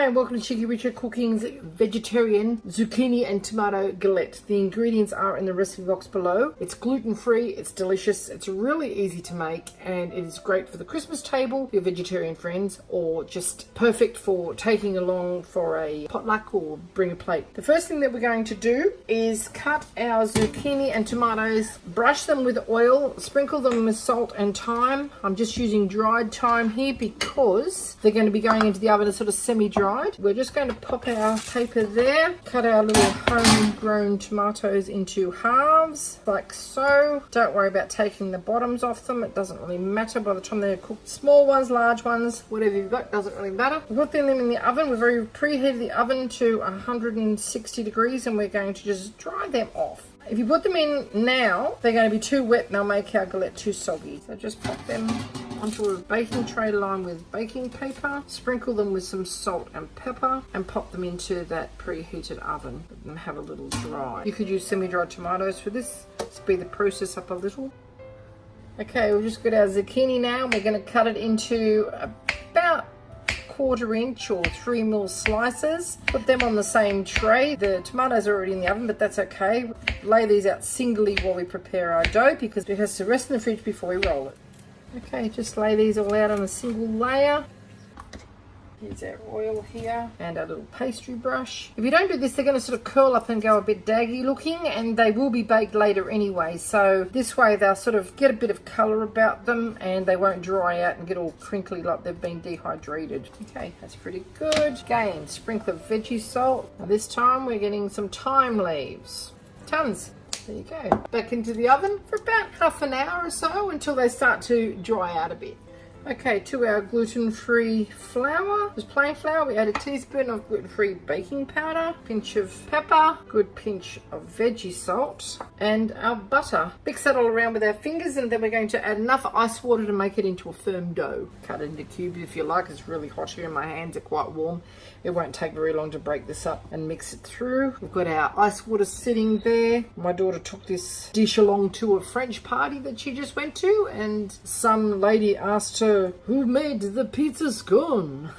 Hi and welcome to Cheeky Richo Cooking's vegetarian zucchini and tomato galette. The ingredients are in the recipe box below. It's gluten-free, it's delicious, it's really easy to make, and it is great for the Christmas table, your vegetarian friends, or just perfect for taking along for a potluck or bring a plate. The first thing that we're going to do is cut our zucchini and tomatoes, brush them with oil, sprinkle them with salt and thyme. I'm just using dried thyme here because they're going to be going into the oven as sort of semi-dried. We're just going to pop our paper there, cut our little homegrown tomatoes into halves like so. Don't worry about taking the bottoms off them, it doesn't really matter by the time they're cooked. Small ones, large ones, whatever you've got, doesn't really matter. We're putting them in the oven. We've already preheated the oven to 160 degrees and we're going to just dry them off. If you put them in now, they're going to be too wet and they'll make our galette too soggy. So just pop them onto a baking tray lined with baking paper, sprinkle them with some salt and pepper, and pop them into that preheated oven. Let them have a little dry. You could use semi-dried tomatoes for this. Speed the process up a little. Okay, we've just got our zucchini now. We're going to cut it into about 1/4 inch or 3mm slices. Put them on the same tray. The tomatoes are already in the oven, but that's okay. Lay these out singly while we prepare our dough because it has to rest in the fridge before we roll it. Okay, just lay these all out on a single layer. Here's our oil here and our little pastry brush. If you don't do this, they're going to sort of curl up and go a bit daggy looking, and they will be baked later anyway. So this way they'll sort of get a bit of colour about them and they won't dry out and get all crinkly like they've been dehydrated. Okay, that's pretty good. Again, sprinkle of veggie salt. Now this time we're getting some thyme leaves. Tons. There you go. Back into the oven for about half an hour or so until they start to dry out a bit. Okay, to our gluten-free flour, just plain flour, we add a teaspoon of gluten-free baking powder, pinch of pepper, good pinch of veggie salt, and our butter. Mix that all around with our fingers, and then we're going to add enough ice water to make it into a firm dough. Cut it into cubes if you like. It's really hot here and my hands are quite warm. It won't take very long to break this up and mix it through. We've got our ice water sitting there. My daughter took this dish along to a French party that she just went to, and some lady asked her, who made the pizza scone?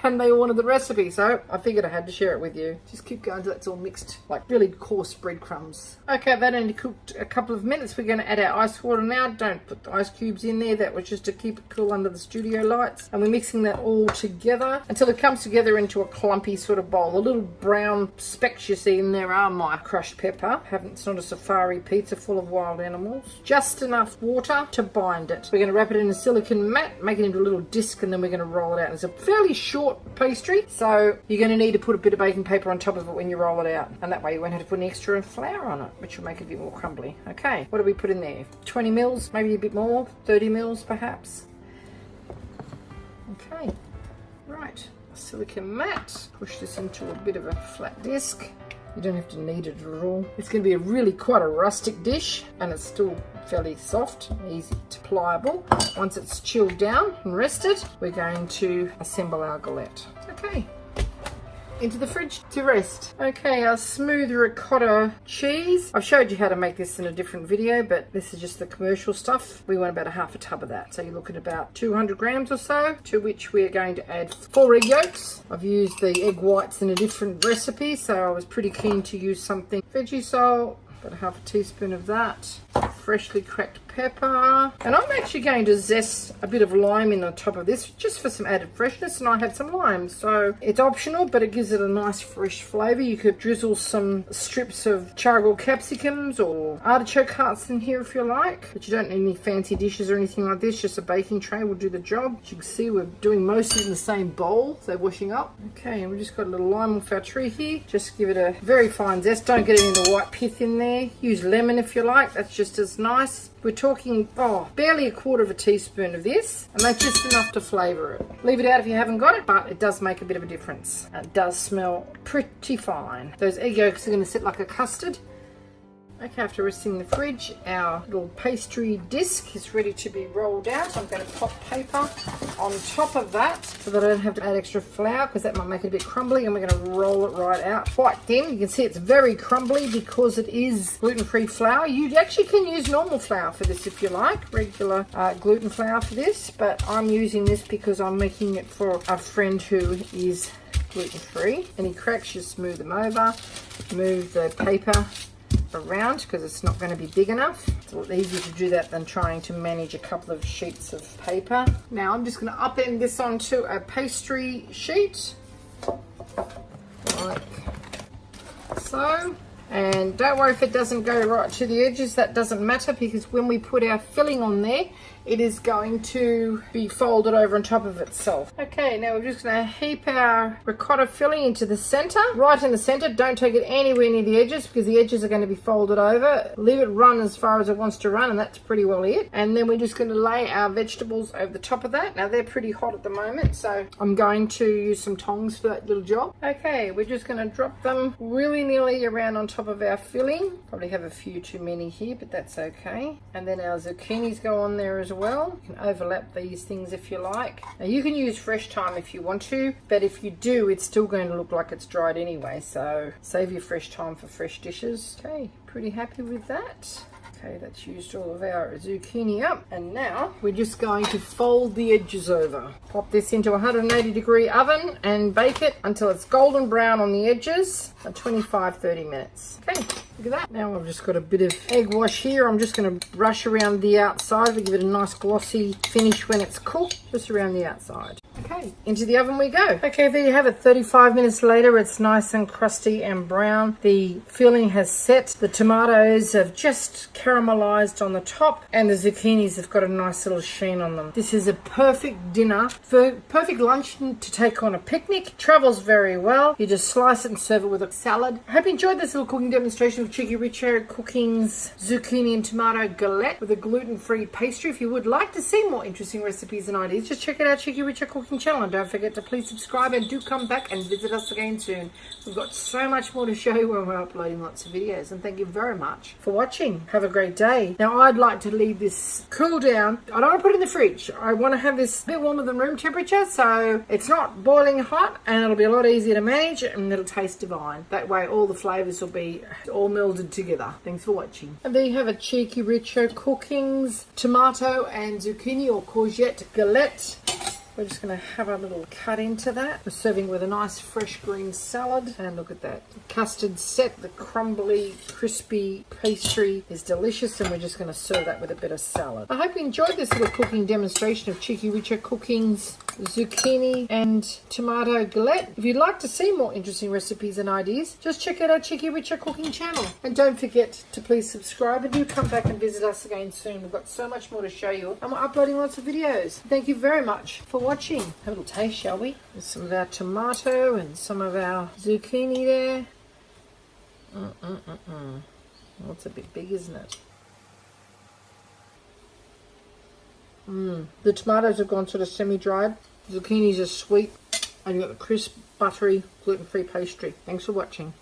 And they wanted the recipe, so I figured I had to share it with you. Just keep going until it's all mixed, like really coarse breadcrumbs. Okay, that only cooked a couple of minutes. We're going to add our ice water now. Don't put the ice cubes in there. That was just to keep it cool under the studio lights. And we're mixing that all together until it comes together into a clumpy sort of bowl. The little brown specks you see in there are my crushed pepper. It's not a safari pizza full of wild animals. Just enough water to bind it. We're going to wrap it in a silicone mat, make it into a little disc, and then we're going to roll it out. It's a fairly short pastry, so you're going to need to put a bit of baking paper on top of it when you roll it out, and that way you won't have to put any extra flour on it, which will make it a bit more crumbly. Okay, what do we put in there? 20 mils, maybe a bit more, 30 mils perhaps. Okay, right, silicone mat. Push this into a bit of a flat disc. You don't have to knead it at all. It's going to be quite a rustic dish, and it's still fairly soft, easy to pliable. Once it's chilled down and rested, we're going to assemble our galette. Okay, into the fridge to rest. Okay, our smooth ricotta cheese. I've showed you how to make this in a different video, but this is just the commercial stuff. We want about half a tub of that. So you look at about 200 grams or so, to which we are going to add 4 egg yolks. I've used the egg whites in a different recipe, so I was pretty keen to use something. Veggie salt, about half a teaspoon of that. Freshly cracked pepper, and I'm actually going to zest a bit of lime in on top of this just for some added freshness, and I have some lime, so it's optional but it gives it a nice fresh flavor. You could drizzle some strips of charcoal capsicums or artichoke hearts in here if you like, but you don't need any fancy dishes or anything like this. Just a baking tray will do the job. As you can see, we're doing most of it in the same bowl, so washing up. Okay, and we just got a little lime off our tree here. Just give it a very fine zest. Don't get any of the white pith in there. Use lemon if you like, that's just as nice. We're talking, barely 1/4 teaspoon of this, and that's just enough to flavour it. Leave it out if you haven't got it, but it does make a bit of a difference. It does smell pretty fine. Those egg yolks are going to sit like a custard. Okay, after resting in the fridge, our little pastry disc is ready to be rolled out. I'm going to pop paper on top of that so that I don't have to add extra flour, because that might make it a bit crumbly, and we're going to roll it right out quite thin. You can see it's very crumbly because it is gluten-free flour. You actually can use normal flour for this if you like, regular gluten flour for this, but I'm using this because I'm making it for a friend who is gluten-free. Any cracks, just smooth them over, move the paper around because it's not going to be big enough. It's a lot easier to do that than trying to manage a couple of sheets of paper. Now I'm just going to upend this onto a pastry sheet like so. And don't worry if it doesn't go right to the edges, that doesn't matter, because when we put our filling on there, it is going to be folded over on top of itself. Okay, now we're just going to heap our ricotta filling into the center, right in the center. Don't take it anywhere near the edges because the edges are going to be folded over. Leave it run as far as it wants to run, and that's pretty well it. And then we're just going to lay our vegetables over the top of that. Now they're pretty hot at the moment, so I'm going to use some tongs for that little job. Okay, we're just going to drop them willy-nilly around on top of our filling. Probably have a few too many here, but that's okay. And then our zucchinis go on there as well. You can overlap these things if you like. Now you can use fresh thyme if you want to, but if you do, it's still going to look like it's dried anyway, so save your fresh thyme for fresh dishes. Okay, pretty happy with that. Okay, that's used all of our zucchini up, and now we're just going to fold the edges over. Pop this into a 180-degree oven and bake it until it's golden brown on the edges for 25-30 minutes. Okay, look at that. Now I've just got a bit of egg wash here. I'm just going to brush around the outside to give it a nice glossy finish when it's cooked, just around the outside. Okay, into the oven we go. Okay, there you have it. 35 minutes later, it's nice and crusty and brown. The filling has set. The tomatoes have just caramelized on the top, and the zucchinis have got a nice little sheen on them. This is a perfect dinner, for perfect lunch to take on a picnic. Travels very well. You just slice it and serve it with a salad. I hope you enjoyed this little cooking demonstration of Cheeky Richo Cooking's zucchini and tomato galette with a gluten-free pastry. If you would like to see more interesting recipes and ideas, just check out our Cheeky Richo Cooking channel, and don't forget to please subscribe, and do come back and visit us again soon. We've got so much more to show you when we're uploading lots of videos, and thank you very much for watching. Have a great day. Now I'd like to leave this cool down. I don't want to put it in the fridge. I want to have this a bit warmer than room temperature, so it's not boiling hot, and it'll be a lot easier to manage, and it'll taste divine. That way all the flavors will be all melded together. Thanks for watching. And there you have a Cheeky Richo Cooking's tomato and zucchini or courgette galette. We're just going to have a little cut into that. We're serving with a nice fresh green salad. And look at that. Custard set. The crumbly, crispy pastry is delicious. And we're just going to serve that with a bit of salad. I hope you enjoyed this little cooking demonstration of Cheeky Richo Cooking's zucchini and tomato galette. If you'd like to see more interesting recipes and ideas, just check out our Cheeky Richo Cooking channel. And don't forget to please subscribe, and do come back and visit us again soon. We've got so much more to show you, and we're uploading lots of videos. Thank you very much for watching. Have a little taste, shall we? There's some of our tomato and some of our zucchini there. Well, it's a bit big, isn't it? The tomatoes have gone sort of semi-dried. Zucchinis are sweet, and you've got the crisp, buttery, gluten-free pastry. Thanks for watching.